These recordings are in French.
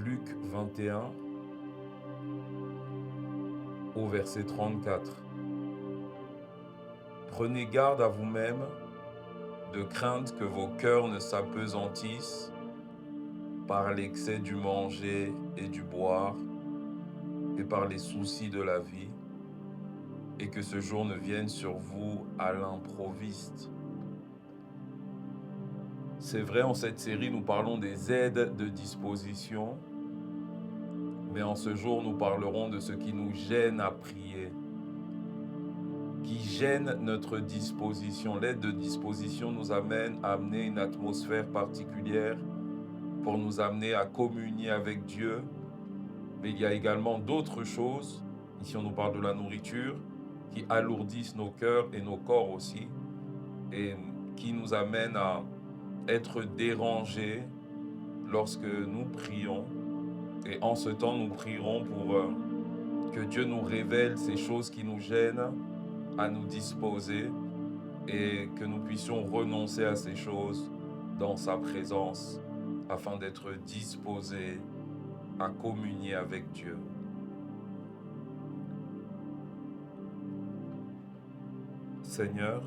Luc 21 au verset 34. Prenez garde à vous-même de crainte que vos cœurs ne s'apesantissent par l'excès du manger et du boire et par les soucis de la vie, et que ce jour ne vienne sur vous à l'improviste. C'est vrai, en cette série, nous parlons des aides de disposition, mais en ce jour, nous parlerons de ce qui nous gêne à prier, qui gêne notre disposition. L'aide de disposition nous amène à amener une atmosphère particulière pour nous amener à communier avec Dieu. Mais il y a également d'autres choses, ici on nous parle de la nourriture, qui alourdissent nos cœurs et nos corps aussi, et qui nous amènent à être dérangés lorsque nous prions. Et en ce temps, nous prierons pour que Dieu nous révèle ces choses qui nous gênent à nous disposer et que nous puissions renoncer à ces choses dans sa présence afin d'être disposés à communier avec Dieu. Seigneur,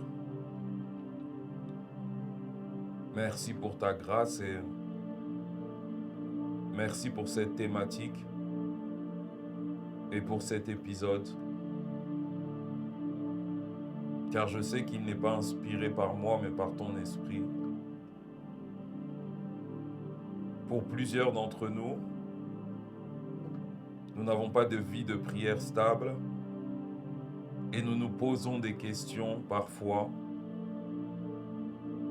merci pour ta grâce et merci pour cette thématique et pour cet épisode, car je sais qu'il n'est pas inspiré par moi mais par ton esprit. Pour plusieurs d'entre nous, nous n'avons pas de vie de prière stable et nous nous posons des questions parfois.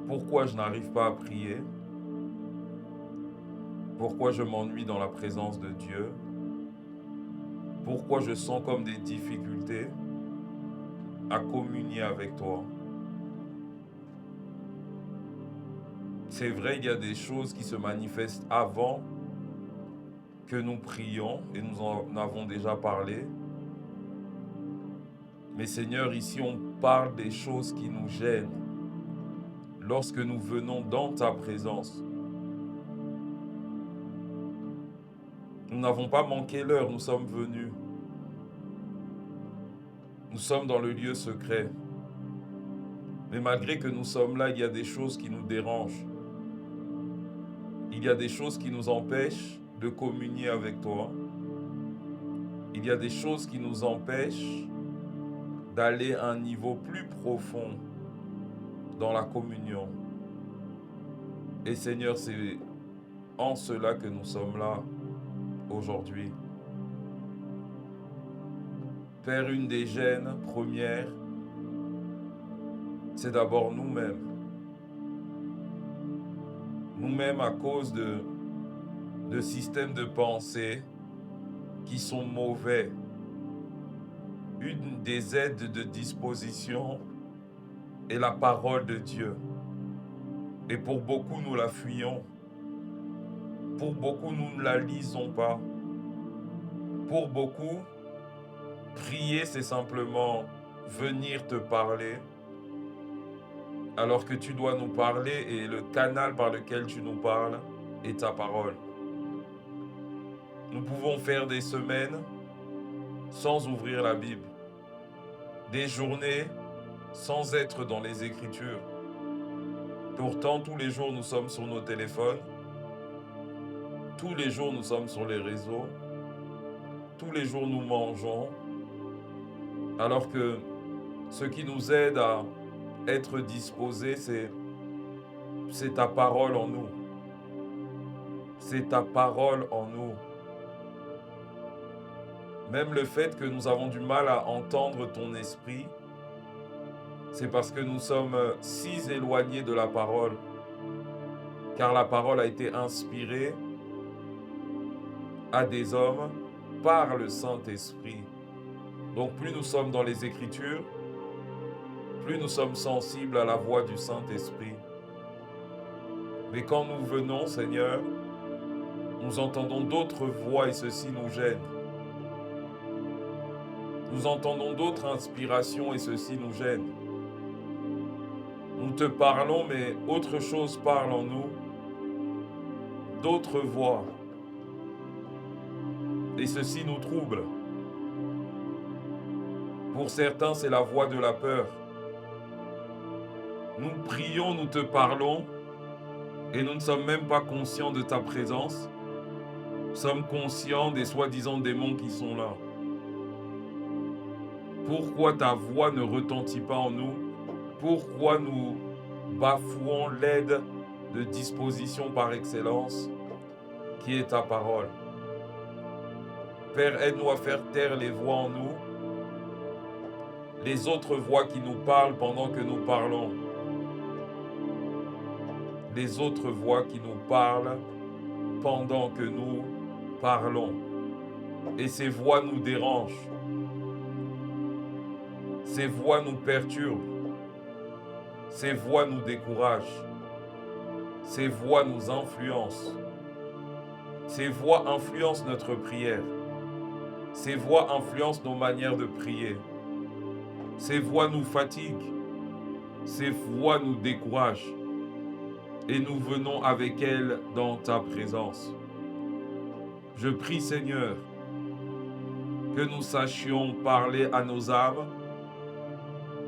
Pourquoi je n'arrive pas à prier? Pourquoi je m'ennuie dans la présence de Dieu? Pourquoi je sens comme des difficultés à communier avec toi? C'est vrai, il y a des choses qui se manifestent avant que nous prions et nous en avons déjà parlé. Mais Seigneur, ici on parle des choses qui nous gênent lorsque nous venons dans ta présence. Nous n'avons pas manqué l'heure, nous sommes venus. Nous sommes dans le lieu secret. Mais malgré que nous sommes là, il y a des choses qui nous dérangent. Il y a des choses qui nous empêchent de communier avec toi. Il y a des choses qui nous empêchent d'aller à un niveau plus profond dans la communion. Et Seigneur, c'est en cela que nous sommes là aujourd'hui. Père, une des gênes premières, c'est d'abord nous-mêmes. Nous-mêmes à cause de systèmes de pensée qui sont mauvais. Une des aides de disposition est la parole de Dieu. Et pour beaucoup, nous la fuyons. Pour beaucoup, nous ne la lisons pas. Pour beaucoup, prier, c'est simplement venir te parler, alors que tu dois nous parler et le canal par lequel tu nous parles est ta parole. Nous pouvons faire des semaines sans ouvrir la Bible, des journées sans être dans les Écritures. Pourtant, tous les jours, nous sommes sur nos téléphones, tous les jours, nous sommes sur les réseaux, tous les jours, nous mangeons, alors que ce qui nous aide à être disposés, c'est ta parole en nous. C'est ta parole en nous. Même le fait que nous avons du mal à entendre ton esprit, c'est parce que nous sommes si éloignés de la parole, car la parole a été inspirée à des hommes par le Saint-Esprit. Donc plus nous sommes dans les Écritures, plus nous sommes sensibles à la voix du Saint-Esprit. Mais quand nous venons, Seigneur, nous entendons d'autres voix et ceci nous gêne. Nous entendons d'autres inspirations et ceci nous gêne. Nous te parlons, mais autre chose parle en nous, d'autres voix. et ceci nous trouble. Pour certains, c'est la voix de la peur. Nous prions, nous te parlons, et nous ne sommes même pas conscients de ta présence. Nous sommes conscients des soi-disant démons qui sont là. Pourquoi ta voix ne retentit pas en nous? Pourquoi nous bafouons l'aide de disposition par excellence, qui est ta parole? Père, aide-nous à faire taire les voix en nous, les autres voix qui nous parlent pendant que nous parlons. Les autres voix qui nous parlent pendant que nous parlons. Et ces voix nous dérangent. Ces voix nous perturbent. Ces voix nous découragent. Ces voix nous influencent. Ces voix influencent notre prière. Ces voix influencent nos manières de prier. Ces voix nous fatiguent. Ces voix nous découragent. Et nous venons avec elles dans ta présence. Je prie, Seigneur, que nous sachions parler à nos âmes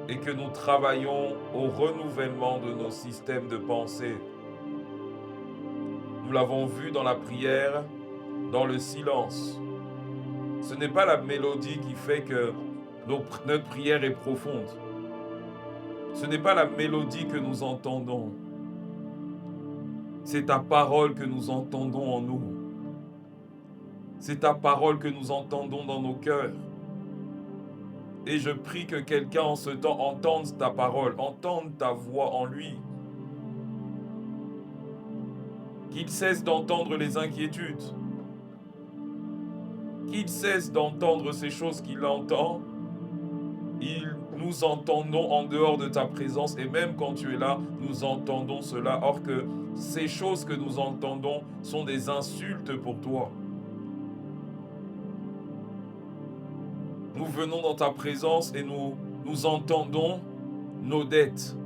et que nous travaillions au renouvellement de nos systèmes de pensée. Nous l'avons vu dans la prière, dans le silence. Ce n'est pas la mélodie qui fait que notre prière est profonde. Ce n'est pas la mélodie que nous entendons. C'est ta parole que nous entendons en nous. C'est ta parole que nous entendons dans nos cœurs. Et je prie que quelqu'un en ce temps entende ta parole, entende ta voix en lui. Qu'il cesse d'entendre les inquiétudes. Qu'il cesse d'entendre ces choses qu'il entend. Nous entendons en dehors de ta présence, et même quand tu es là, nous entendons cela. Or que ces choses que nous entendons sont des insultes pour toi. Nous venons dans ta présence et nous entendons nos dettes.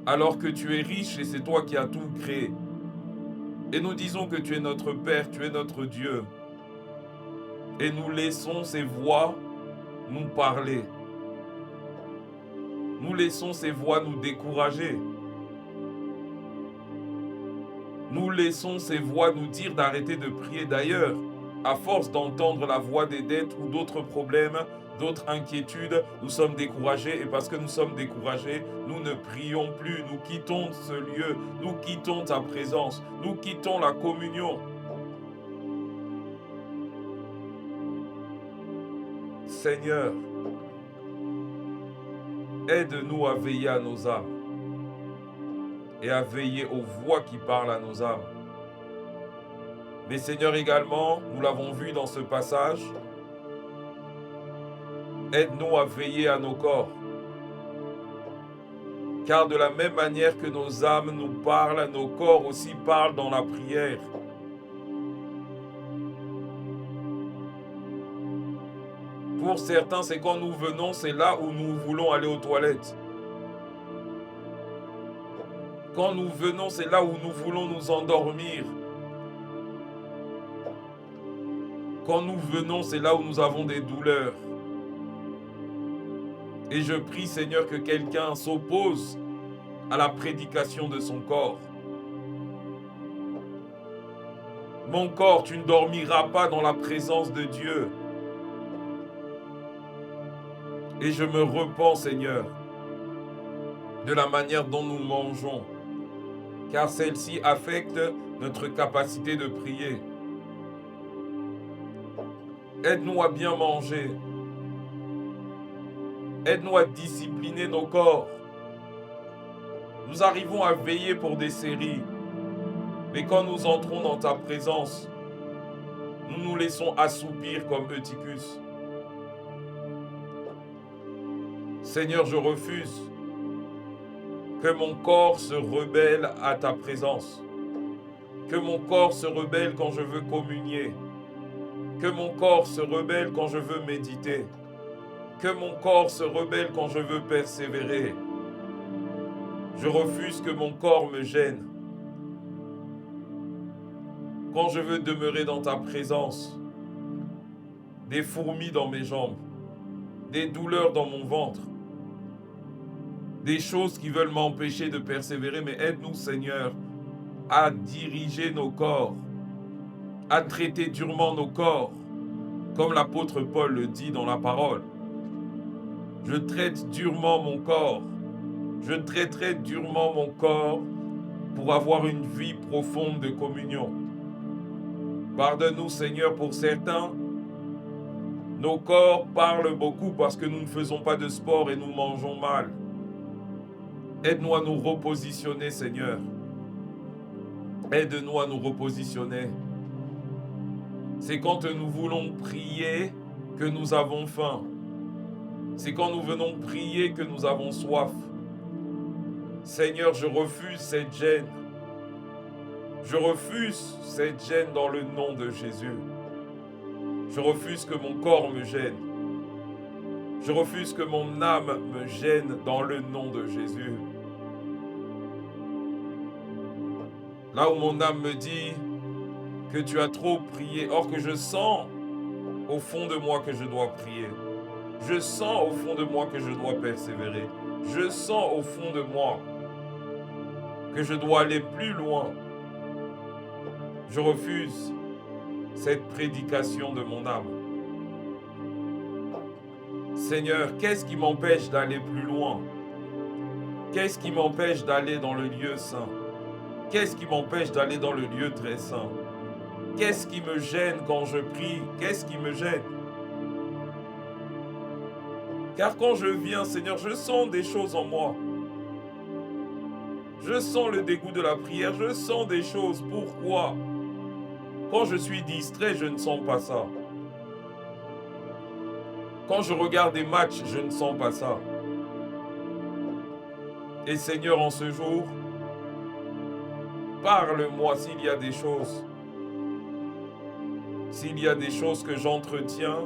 Alors que tu es riche et c'est toi qui as tout créé. Et nous disons que tu es notre Père, tu es notre Dieu. Et nous laissons ces voix nous parler. Nous laissons ces voix nous décourager. Nous laissons ces voix nous dire d'arrêter de prier. D'ailleurs, à force d'entendre la voix des dettes ou d'autres problèmes, d'autres inquiétudes, nous sommes découragés. Et parce que nous sommes découragés, nous ne prions plus. Nous quittons ce lieu. Nous quittons ta présence. Nous quittons la communion. Seigneur, aide-nous à veiller à nos âmes et à veiller aux voix qui parlent à nos âmes. Mais Seigneur également, nous l'avons vu dans ce passage, aide-nous à veiller à nos corps. Car de la même manière que nos âmes nous parlent, nos corps aussi parlent dans la prière. Pour certains, c'est quand nous venons, c'est là où nous voulons aller aux toilettes. Quand nous venons, c'est là où nous voulons nous endormir. Quand nous venons, c'est là où nous avons des douleurs. Et je prie, Seigneur, que quelqu'un s'oppose à la prédication de son corps. Mon corps, tu ne dormiras pas dans la présence de Dieu. Et je me repens, Seigneur, de la manière dont nous mangeons, car celle-ci affecte notre capacité de prier. Aide-nous à bien manger. Aide-nous à discipliner nos corps. Nous arrivons à veiller pour des séries, mais quand nous entrons dans ta présence, nous nous laissons assoupir comme Eutychus. Seigneur, je refuse que mon corps se rebelle à ta présence, que mon corps se rebelle quand je veux communier, que mon corps se rebelle quand je veux méditer, que mon corps se rebelle quand je veux persévérer. Je refuse que mon corps me gêne. quand je veux demeurer dans ta présence, des fourmis dans mes jambes, des douleurs dans mon ventre, des choses qui veulent m'empêcher de persévérer, mais aide-nous, Seigneur, à diriger nos corps, à traiter durement nos corps, comme l'apôtre Paul le dit dans la parole. Je traite durement mon corps, je traiterai durement mon corps pour avoir une vie profonde de communion. Pardonne-nous, Seigneur, pour certains. Nos corps parlent beaucoup parce que nous ne faisons pas de sport et nous mangeons mal. Aide-nous à nous repositionner, Seigneur. Aide-nous à nous repositionner. C'est quand nous voulons prier que nous avons faim. C'est quand nous venons prier que nous avons soif. Seigneur, je refuse cette gêne. Je refuse cette gêne dans le nom de Jésus. Je refuse que mon corps me gêne. Je refuse que mon âme me gêne dans le nom de Jésus. Là où mon âme me dit que tu as trop prié, or que je sens au fond de moi que je dois prier. Je sens au fond de moi que je dois persévérer. Je sens au fond de moi que je dois aller plus loin. Je refuse cette prédication de mon âme. Seigneur, qu'est-ce qui m'empêche d'aller plus loin? Qu'est-ce qui m'empêche d'aller dans le lieu saint? Qu'est-ce qui m'empêche d'aller dans le lieu très saint? Qu'est-ce qui me gêne quand je prie? Qu'est-ce qui me gêne? Car quand je viens, Seigneur, je sens des choses en moi. Je sens le dégoût de la prière, je sens des choses. Pourquoi? Quand je suis distrait, je ne sens pas ça. Quand je regarde des matchs, je ne sens pas ça. Et Seigneur, en ce jour, parle-moi s'il y a des choses. S'il y a des choses que j'entretiens,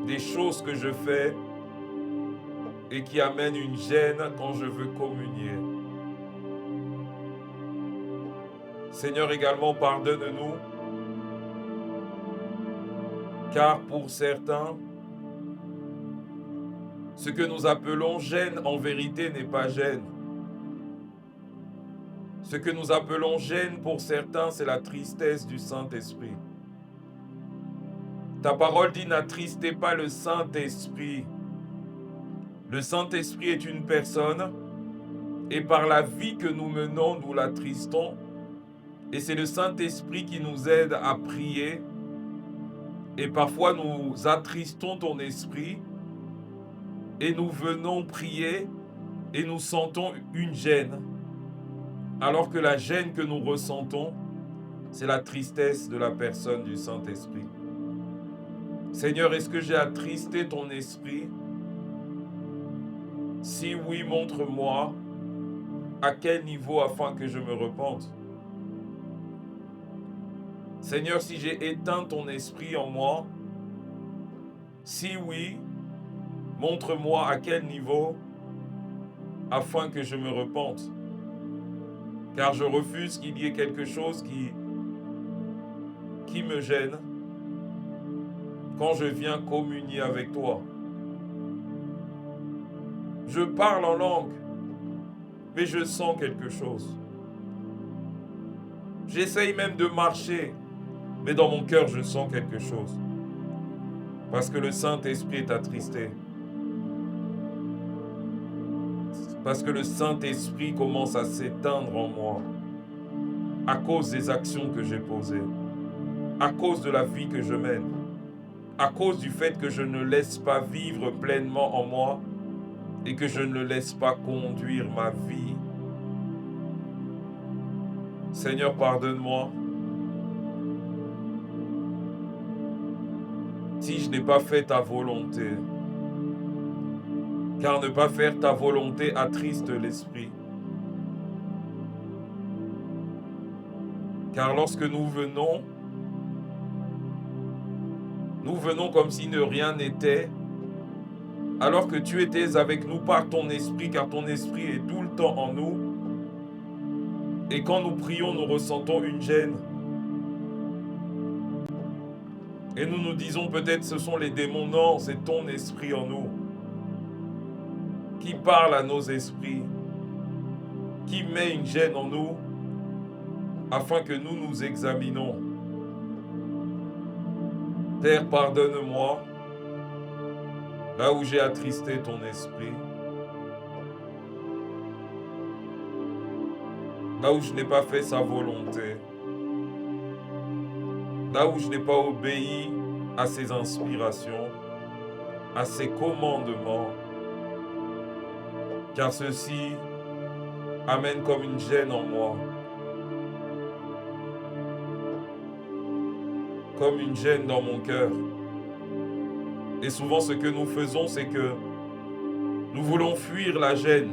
des choses que je fais et qui amènent une gêne quand je veux communier. Seigneur, également, pardonne-nous, car pour certains, ce que nous appelons gêne, en vérité, n'est pas gêne. Ce que nous appelons gêne pour certains, c'est la tristesse du Saint-Esprit. Ta parole dit, n'attristez pas le Saint-Esprit. Le Saint-Esprit est une personne, et par la vie que nous menons, nous l'attristons. Et c'est le Saint-Esprit qui nous aide à prier. Et parfois, nous attristons ton esprit, et nous venons prier, et nous sentons une gêne. Alors que la gêne que nous ressentons, c'est la tristesse de la personne du Saint-Esprit. Seigneur, est-ce que j'ai attristé ton esprit? Si oui, montre-moi à quel niveau afin que je me repente. Seigneur, si j'ai éteint ton esprit en moi, si oui, montre-moi à quel niveau afin que je me repente. Car je refuse qu'il y ait quelque chose qui me gêne quand je viens communier avec toi. Je parle en langue, mais je sens quelque chose. J'essaye même de marcher, mais dans mon cœur, je sens quelque chose. Parce que le Saint-Esprit est attristé. Parce que le Saint-Esprit commence à s'éteindre en moi à cause des actions que j'ai posées, à cause de la vie que je mène, à cause du fait que je ne laisse pas vivre pleinement en moi et que je ne le laisse pas conduire ma vie. Seigneur, pardonne-moi si je n'ai pas fait ta volonté. Car ne pas faire ta volonté attriste l'esprit. Car lorsque nous venons comme si ne rien n'était, alors que tu étais avec nous par ton esprit, car ton esprit est tout le temps en nous. Et quand nous prions, nous ressentons une gêne. Et nous nous disons peut-être ce sont les démons. Non, c'est ton esprit en nous qui parle à nos esprits, qui met une gêne en nous afin que nous nous examinons. Père, pardonne-moi là où j'ai attristé ton esprit, là où je n'ai pas fait sa volonté, là où je n'ai pas obéi à ses inspirations, à ses commandements, car ceci amène comme une gêne en moi, comme une gêne dans mon cœur. Et souvent ce que nous faisons, c'est que nous voulons fuir la gêne.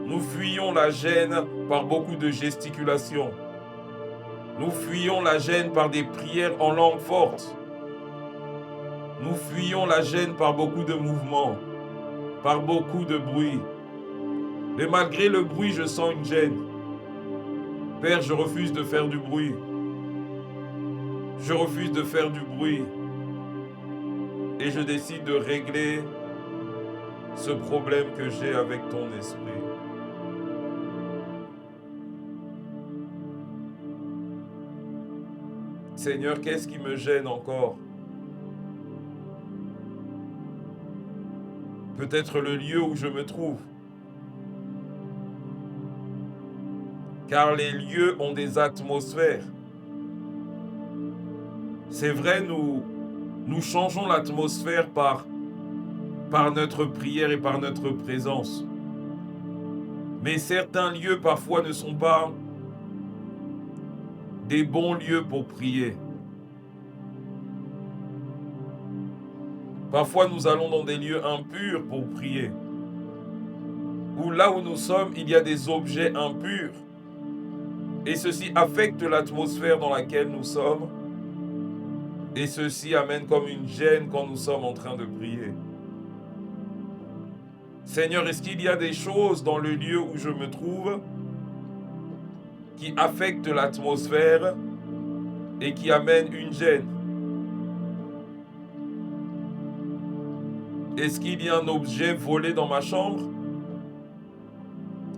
Nous fuyons la gêne par beaucoup de gesticulations. Nous fuyons la gêne par des prières en langue forte. Nous fuyons la gêne par beaucoup de mouvements, par beaucoup de bruit. Mais malgré le bruit, je sens une gêne. Père, je refuse de faire du bruit. Je refuse de faire du bruit. Et je décide de régler ce problème que j'ai avec ton esprit. Seigneur, qu'est-ce qui me gêne encore? Peut-être le lieu où je me trouve. Car les lieux ont des atmosphères. C'est vrai, nous changeons l'atmosphère par notre prière et par notre présence. Mais certains lieux parfois ne sont pas des bons lieux pour prier. Parfois nous allons dans des lieux impurs pour prier. Ou là où nous sommes, il y a des objets impurs. Et ceci affecte l'atmosphère dans laquelle nous sommes. Et ceci amène comme une gêne quand nous sommes en train de prier. Seigneur, est-ce qu'il y a des choses dans le lieu où je me trouve qui affectent l'atmosphère et qui amènent une gêne? Est-ce qu'il y a un objet volé dans ma chambre?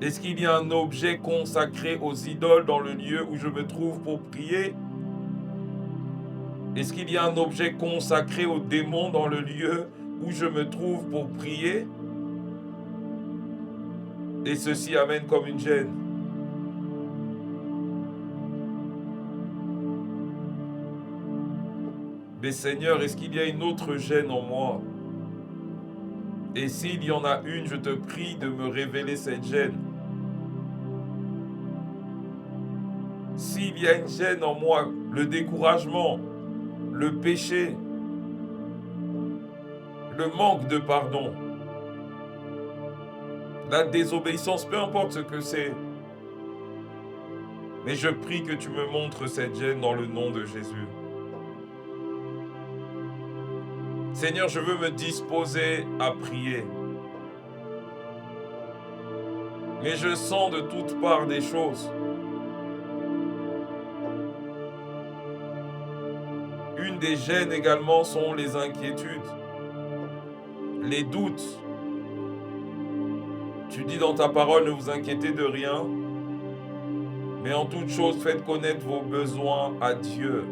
Est-ce qu'il y a un objet consacré aux idoles dans le lieu où je me trouve pour prier? Est-ce qu'il y a un objet consacré aux démons dans le lieu où je me trouve pour prier? Et ceci amène comme une gêne. Mais Seigneur, est-ce qu'il y a une autre gêne en moi? Et s'il y en a une, je te prie de me révéler cette gêne. S'il y a une gêne en moi, le découragement, le péché, le manque de pardon, la désobéissance, peu importe ce que c'est. Mais je prie que tu me montres cette gêne dans le nom de Jésus. Seigneur, je veux me disposer à prier. Mais je sens de toutes parts des choses. Une des gênes également sont les inquiétudes, les doutes. Tu dis dans ta parole, ne vous inquiétez de rien, mais en toute chose, faites connaître vos besoins à Dieu.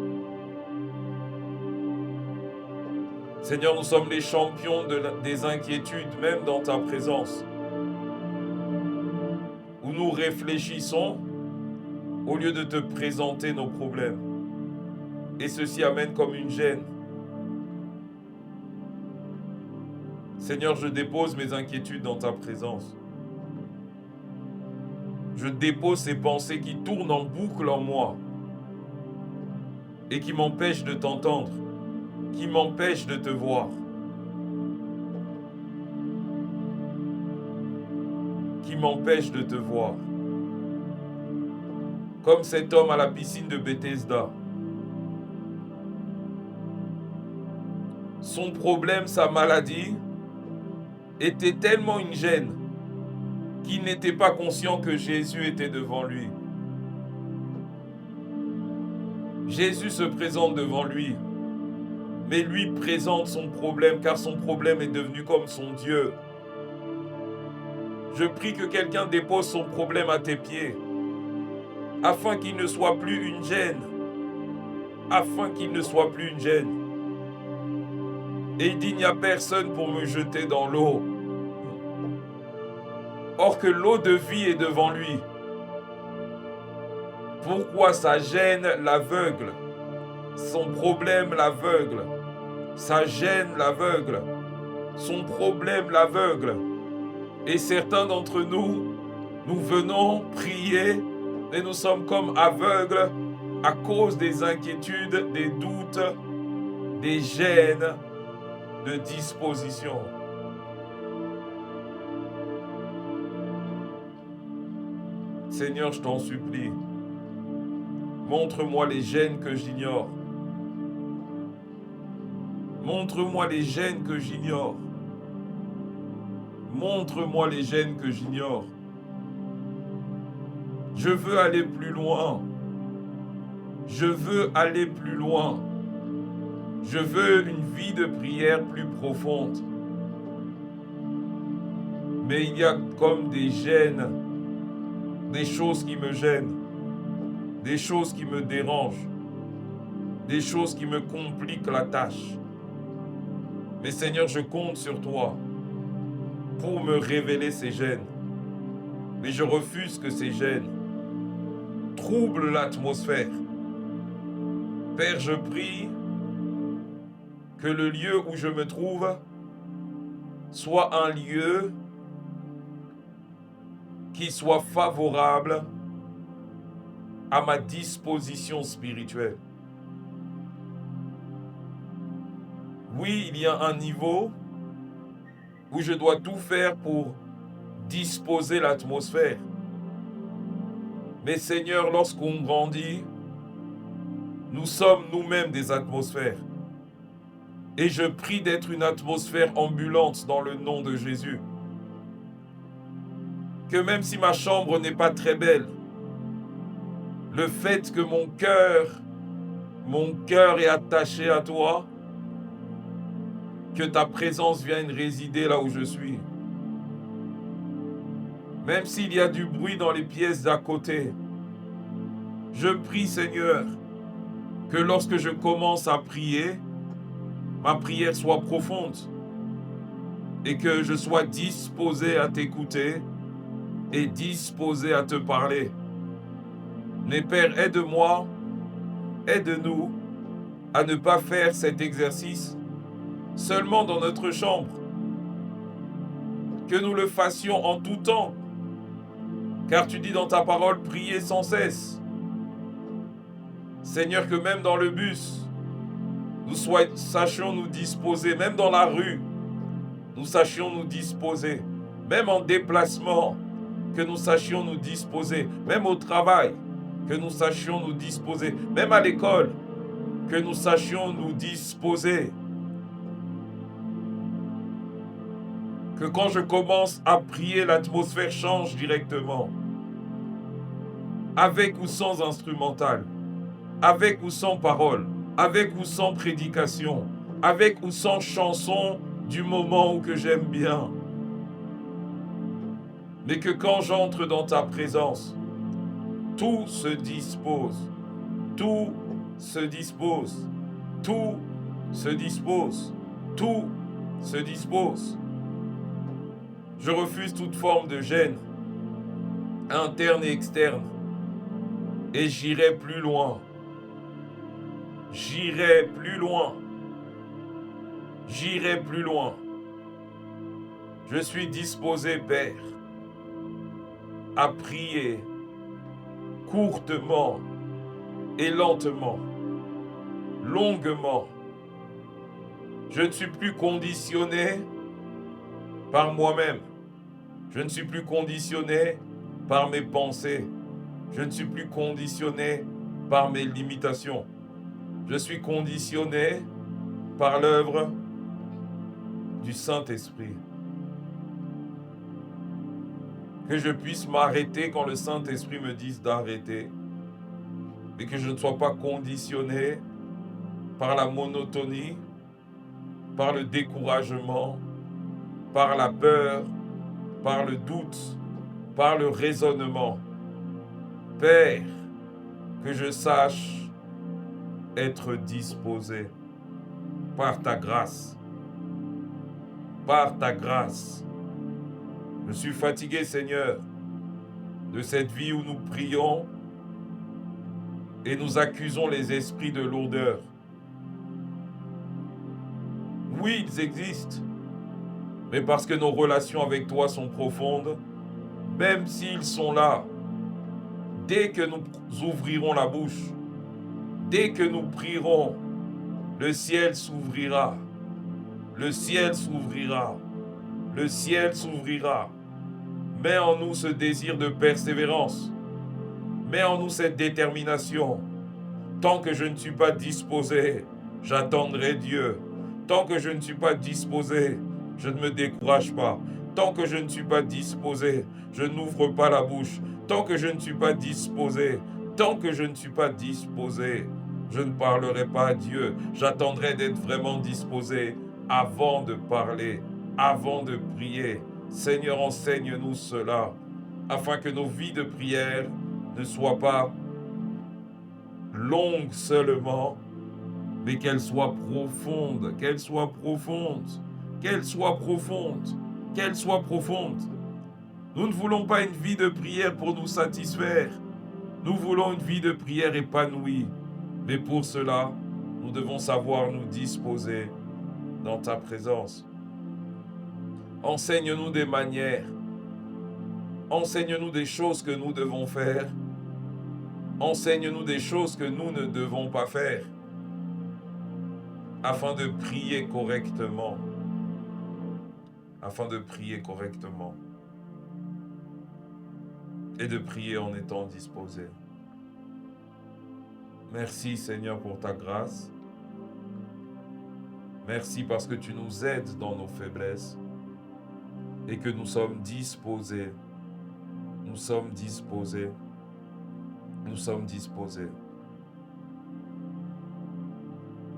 Seigneur, nous sommes les champions des inquiétudes, même dans ta présence, où nous réfléchissons au lieu de te présenter nos problèmes. Et ceci amène comme une gêne. Seigneur, je dépose mes inquiétudes dans ta présence. Je dépose ces pensées qui tournent en boucle en moi et qui m'empêchent de t'entendre, qui m'empêchent de te voir, qui m'empêchent de te voir. Comme cet homme à la piscine de Bethesda. Son problème, sa maladie, était tellement une gêne qu'il n'était pas conscient que Jésus était devant lui. Jésus se présente devant lui, mais lui présente son problème, car son problème est devenu comme son Dieu. Je prie que quelqu'un dépose son problème à tes pieds, afin qu'il ne soit plus une gêne, afin qu'il ne soit plus une gêne. Et il dit, il n'y a personne pour me jeter dans l'eau. Or que l'eau de vie est devant lui. Pourquoi sa gêne l'aveugle? Son problème l'aveugle. Sa gêne l'aveugle. Son problème l'aveugle. Et certains d'entre nous, nous venons prier et nous sommes comme aveugles à cause des inquiétudes, des doutes, des gênes de disposition. Seigneur, je t'en supplie, montre-moi les gênes que j'ignore. Montre-moi les gênes que j'ignore. Montre-moi les gênes que j'ignore. Je veux aller plus loin. Je veux aller plus loin. Je veux une vie de prière plus profonde. Mais il y a comme des gênes, des choses qui me gênent, des choses qui me dérangent, des choses qui me compliquent la tâche. Mais Seigneur, je compte sur toi pour me révéler ces gênes. Mais je refuse que ces gênes troublent l'atmosphère. Père, je prie que le lieu où je me trouve soit un lieu qui soit favorable à ma disposition spirituelle. Oui, il y a un niveau où je dois tout faire pour disposer l'atmosphère. Mais Seigneur, lorsqu'on grandit, nous sommes nous-mêmes des atmosphères. Et je prie d'être une atmosphère ambulante dans le nom de Jésus. Que même si ma chambre n'est pas très belle, le fait que mon cœur est attaché à toi, que ta présence vienne résider là où je suis. Même s'il y a du bruit dans les pièces d'à côté, je prie, Seigneur, que lorsque je commence à prier, ma prière soit profonde et que je sois disposé à t'écouter et disposé à te parler. Mais Père, aide-moi, aide-nous à ne pas faire cet exercice seulement dans notre chambre, que nous le fassions en tout temps, car tu dis dans ta parole, priez sans cesse. Seigneur, que même dans le bus, nous sachions nous disposer, même dans la rue, nous sachions nous disposer, même en déplacement, que nous sachions nous disposer, même au travail, que nous sachions nous disposer, même à l'école, que nous sachions nous disposer. Que quand je commence à prier, l'atmosphère change directement. Avec ou sans instrumental, avec ou sans parole, avec ou sans prédication, avec ou sans chanson du moment où que j'aime bien. Mais que quand j'entre dans ta présence, tout se dispose, tout se dispose, tout se dispose, tout se dispose. Je refuse toute forme de gêne, interne et externe, et j'irai plus loin. J'irai plus loin. J'irai plus loin. Je suis disposé, Père, à prier courtement et lentement, longuement. Je ne suis plus conditionné par moi-même. Je ne suis plus conditionné par mes pensées. Je ne suis plus conditionné par mes limitations. Je suis conditionné par l'œuvre du Saint-Esprit. Que je puisse m'arrêter quand le Saint-Esprit me dise d'arrêter. mais que je ne sois pas conditionné par la monotonie, par le découragement, par la peur, par le doute, par le raisonnement. Père, que je sache être disposé par ta grâce. Par ta grâce. Je suis fatigué, Seigneur, de cette vie où nous prions et nous accusons les esprits de lourdeur. Oui, ils existent, mais parce que nos relations avec toi sont profondes, même s'ils sont là, dès que nous ouvrirons la bouche, dès que nous prierons, le ciel s'ouvrira. Le ciel s'ouvrira. Le ciel s'ouvrira. Mets en nous ce désir de persévérance. Mets en nous cette détermination. Tant que je ne suis pas disposé, j'attendrai Dieu. Tant que je ne suis pas disposé, je ne me décourage pas. Tant que je ne suis pas disposé, je n'ouvre pas la bouche. Tant que je ne suis pas disposé, tant que je ne suis pas disposé, je ne parlerai pas à Dieu. J'attendrai d'être vraiment disposé avant de parler, avant de prier. Seigneur, enseigne-nous cela, afin que nos vies de prière ne soient pas longues seulement, mais qu'elles soient profondes, qu'elles soient profondes, qu'elles soient profondes, qu'elles soient profondes. Nous ne voulons pas une vie de prière pour nous satisfaire. Nous voulons une vie de prière épanouie. Mais pour cela, nous devons savoir nous disposer dans ta présence. Enseigne-nous des manières. Enseigne-nous des choses que nous devons faire. Enseigne-nous des choses que nous ne devons pas faire, afin de prier correctement. Afin de prier correctement. Et de prier en étant disposé. Merci Seigneur pour ta grâce. Merci parce que tu nous aides dans nos faiblesses et que nous sommes disposés. Nous sommes disposés. Nous sommes disposés.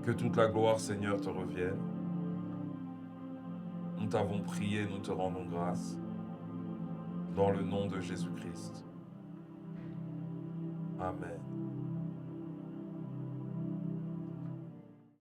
Que toute la gloire, Seigneur, te revienne. Nous t'avons prié, nous te rendons grâce. Dans le nom de Jésus-Christ. Amen.